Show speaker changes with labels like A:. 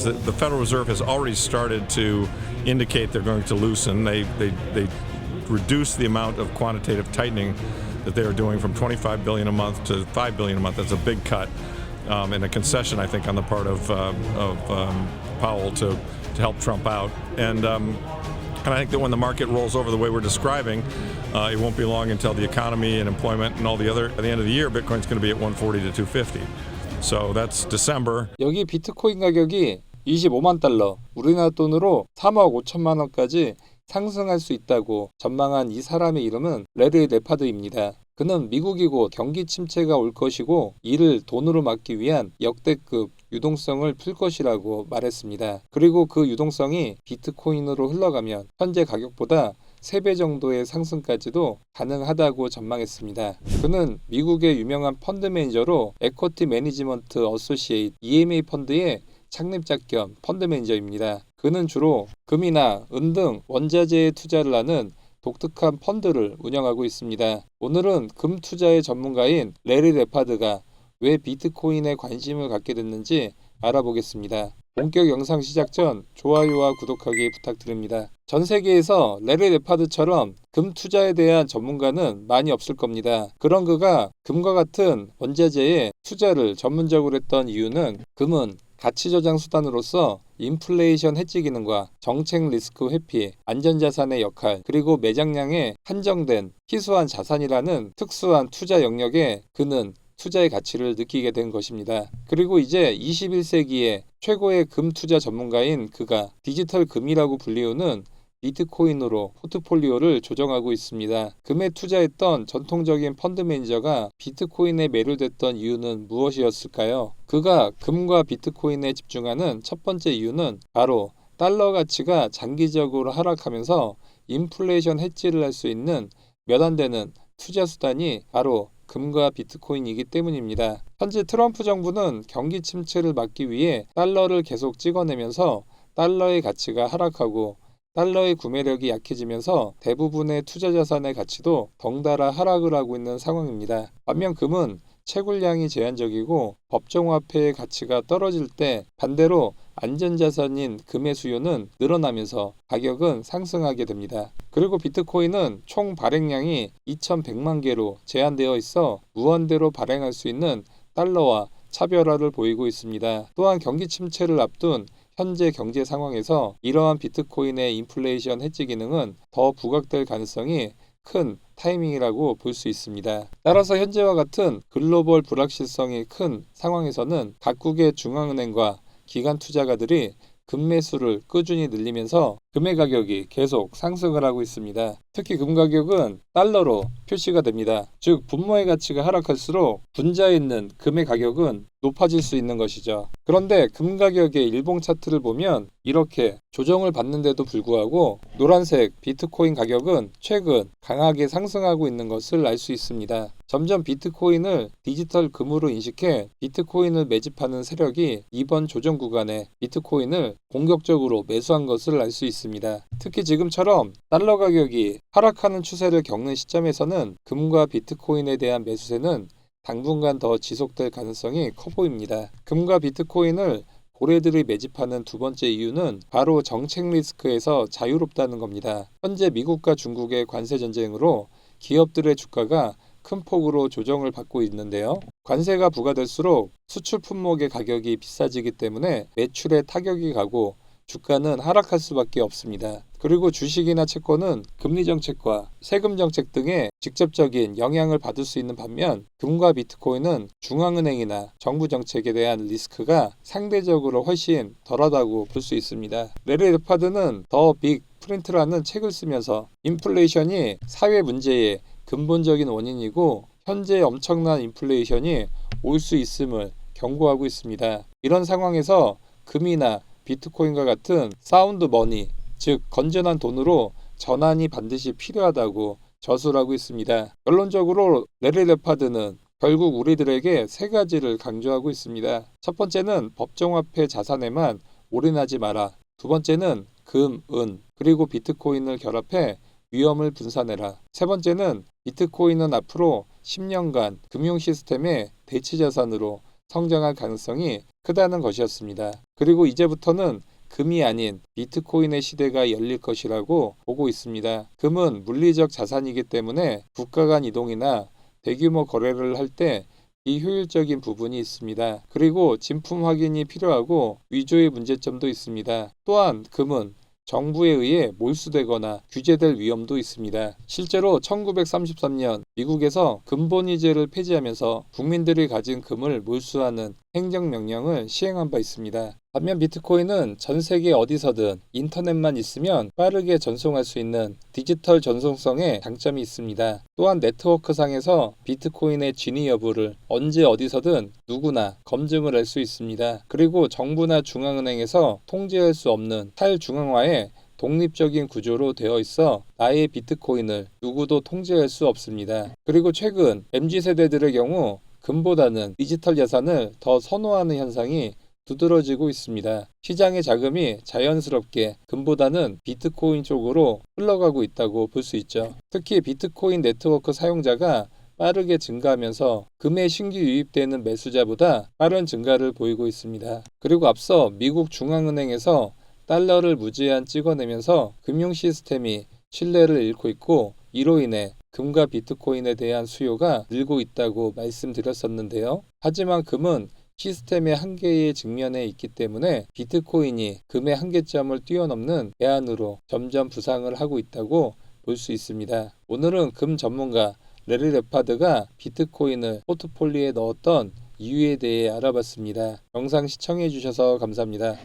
A: is that the Federal Reserve has already started to indicate they're going to loosen. They reduce the amount of quantitative tightening that they are doing from $25 billion a month to $5 billion a month. That's a big cut and a concession, I think, on the part of Powell to help Trump out. And I think that when the market rolls over the way we're describing, it won't be long until the economy and employment and all the other, at the end of the year, Bitcoin's going to be at 140 to 250. So that's December.
B: 여기 비트코인 가격이 25만 달러, 우리나라 돈으로 3억 5천만 원까지 상승할 수 있다고 전망한 이 사람의 이름은 레리 레파드입니다. 그는 미국이 곧 경기 침체가 올 것이고 이를 돈으로 막기 위한 역대급 유동성을 풀 것이라고 말했습니다. 그리고 그 유동성이 비트코인으로 흘러가면 현재 가격보다 3배 정도의 상승까지도 가능하다고 전망했습니다. 그는 미국의 유명한 펀드 매니저로 에쿼티 매니지먼트 어소시에이트 EMA 펀드의 창립자 겸 펀드 매니저입니다. 그는 주로 금이나 은 등 원자재에 투자를 하는 독특한 펀드를 운영하고 있습니다. 오늘은 금 투자의 전문가인 레리 레파드가 왜 비트코인에 관심을 갖게 됐는지 알아보겠습니다. 본격 영상 시작 전 좋아요와 구독하기 부탁드립니다. 전 세계에서 레리 레파드처럼 금 투자에 대한 전문가는 많이 없을 겁니다. 그런 그가 금과 같은 원자재에 투자를 전문적으로 했던 이유는 금은 가치 저장 수단으로서 인플레이션 해지 기능과 정책 리스크 회피, 안전자산의 역할, 그리고 매장량에 한정된 희소한 자산이라는 특수한 투자 영역에 그는 투자의 가치를 느끼게 된 것입니다. 그리고 이제 21세기의 최고의 금 투자 전문가인 그가 디지털 금이라고 불리우는 비트코인으로 포트폴리오를 조정하고 있습니다. 금에 투자했던 전통적인 펀드 매니저가 비트코인에 매료됐던 이유는 무엇이었을까요? 그가 금과 비트코인에 집중하는 첫 번째 이유는 바로 달러 가치가 장기적으로 하락하면서 인플레이션 해지를 할 수 있는 몇 안 되는 투자 수단이 바로 금과 비트코인이기 때문입니다. 현재 트럼프 정부는 경기 침체를 막기 위해 달러를 계속 찍어내면서 달러의 가치가 하락하고 달러의 구매력이 약해지면서 대부분의 투자 자산의 가치도 덩달아 하락을 하고 있는 상황입니다. 반면 금은 채굴량이 제한적이고 법정화폐의 가치가 떨어질 때 반대로 안전자산인 금의 수요는 늘어나면서 가격은 상승하게 됩니다. 그리고 비트코인은 총 발행량이 2100만 개로 제한되어 있어 무한대로 발행할 수 있는 달러와 차별화를 보이고 있습니다. 또한 경기 침체를 앞둔 현재 경제 상황에서 이러한 비트코인의 인플레이션 해지 기능은 더 부각될 가능성이 큰 타이밍이라고 볼 수 있습니다. 따라서 현재와 같은 글로벌 불확실성이 큰 상황에서는 각국의 중앙은행과 기관 투자가들이 금 매수를 꾸준히 늘리면서 금의 가격이 계속 상승을 하고 있습니다. 특히 금 가격은 달러로 표시가 됩니다. 즉 분모의 가치가 하락할수록 분자에 있는 금의 가격은 높아질 수 있는 것이죠. 그런데 금 가격의 일봉 차트를 보면 이렇게 조정을 받는데도 불구하고 노란색 비트코인 가격은 최근 강하게 상승하고 있는 것을 알 수 있습니다. 점점 비트코인을 디지털 금으로 인식해 비트코인을 매집하는 세력이 이번 조정 구간에 비트코인을 공격적으로 매수한 것을 알 수 있습니다. 특히 지금처럼 달러 가격이 하락하는 추세를 겪는 시점에서는 금과 비트코인에 대한 매수세는 당분간 더 지속될 가능성이 커 보입니다. 금과 비트코인을 고래들이 매집하는 두 번째 이유는 바로 정책 리스크에서 자유롭다는 겁니다. 현재 미국과 중국의 관세 전쟁으로 기업들의 주가가 큰 폭으로 조정을 받고 있는데요. 관세가 부과될수록 수출 품목의 가격이 비싸지기 때문에 매출에 타격이 가고 주가는 하락할 수밖에 없습니다. 그리고 주식이나 채권은 금리 정책과 세금 정책 등의 직접적인 영향을 받을 수 있는 반면 금과 비트코인은 중앙은행이나 정부 정책에 대한 리스크가 상대적으로 훨씬 덜하다고 볼 수 있습니다. 레리 레파드는 더 빅 프린트라는 책을 쓰면서 인플레이션이 사회 문제의 근본적인 원인이고 현재 엄청난 인플레이션이 올 수 있음을 경고하고 있습니다. 이런 상황에서 금이나 비트코인과 같은 사운드 머니, 즉 건전한 돈으로 전환이 반드시 필요하다고 저술하고 있습니다. 결론적으로 레리 레파드는 결국 우리들에게 세 가지를 강조하고 있습니다. 첫 번째는 법정화폐 자산에만 올인하지 마라. 두 번째는 금, 은, 그리고 비트코인을 결합해 위험을 분산해라. 세 번째는 비트코인은 앞으로 10년간 금융 시스템의 대체 자산으로 성장할 가능성이 크다는 것이었습니다. 그리고 이제부터는 금이 아닌 비트코인의 시대가 열릴 것이라고 보고 있습니다. 금은 물리적 자산이기 때문에 국가 간 이동이나 대규모 거래를 할 때 비효율적인 부분이 있습니다. 그리고 진품 확인이 필요하고 위조의 문제점도 있습니다. 또한 금은 정부에 의해 몰수되거나 규제될 위험도 있습니다. 실제로 1933년 미국에서 금본위제를 폐지하면서 국민들이 가진 금을 몰수하는 행정명령을 시행한 바 있습니다. 반면 비트코인은 전 세계 어디서든 인터넷만 있으면 빠르게 전송할 수 있는 디지털 전송성에 장점이 있습니다. 또한 네트워크상에서 비트코인의 진위 여부를 언제 어디서든 누구나 검증을 할 수 있습니다. 그리고 정부나 중앙은행에서 통제할 수 없는 탈중앙화의 독립적인 구조로 되어 있어 나의 비트코인을 누구도 통제할 수 없습니다. 그리고 최근 MZ세대들의 경우 금보다는 디지털 자산을 더 선호하는 현상이 두드러지고 있습니다. 시장의 자금이 자연스럽게 금보다는 비트코인 쪽으로 흘러가고 있다고 볼 수 있죠. 특히 비트코인 네트워크 사용자가 빠르게 증가하면서 금에 신규 유입되는 매수자보다 빠른 증가를 보이고 있습니다. 그리고 앞서 미국 중앙은행에서 달러를 무제한 찍어내면서 금융 시스템이 신뢰를 잃고 있고 이로 인해 금과 비트코인에 대한 수요가 늘고 있다고 말씀드렸었는데요. 하지만 금은 시스템의 한계에 직면해 있기 때문에 비트코인이 금의 한계점을 뛰어넘는 대안으로 점점 부상을 하고 있다고 볼 수 있습니다. 오늘은 금 전문가 레리 레파드가 비트코인을 포트폴리오에 넣었던 이유에 대해 알아봤습니다. 영상 시청해 주셔서 감사합니다.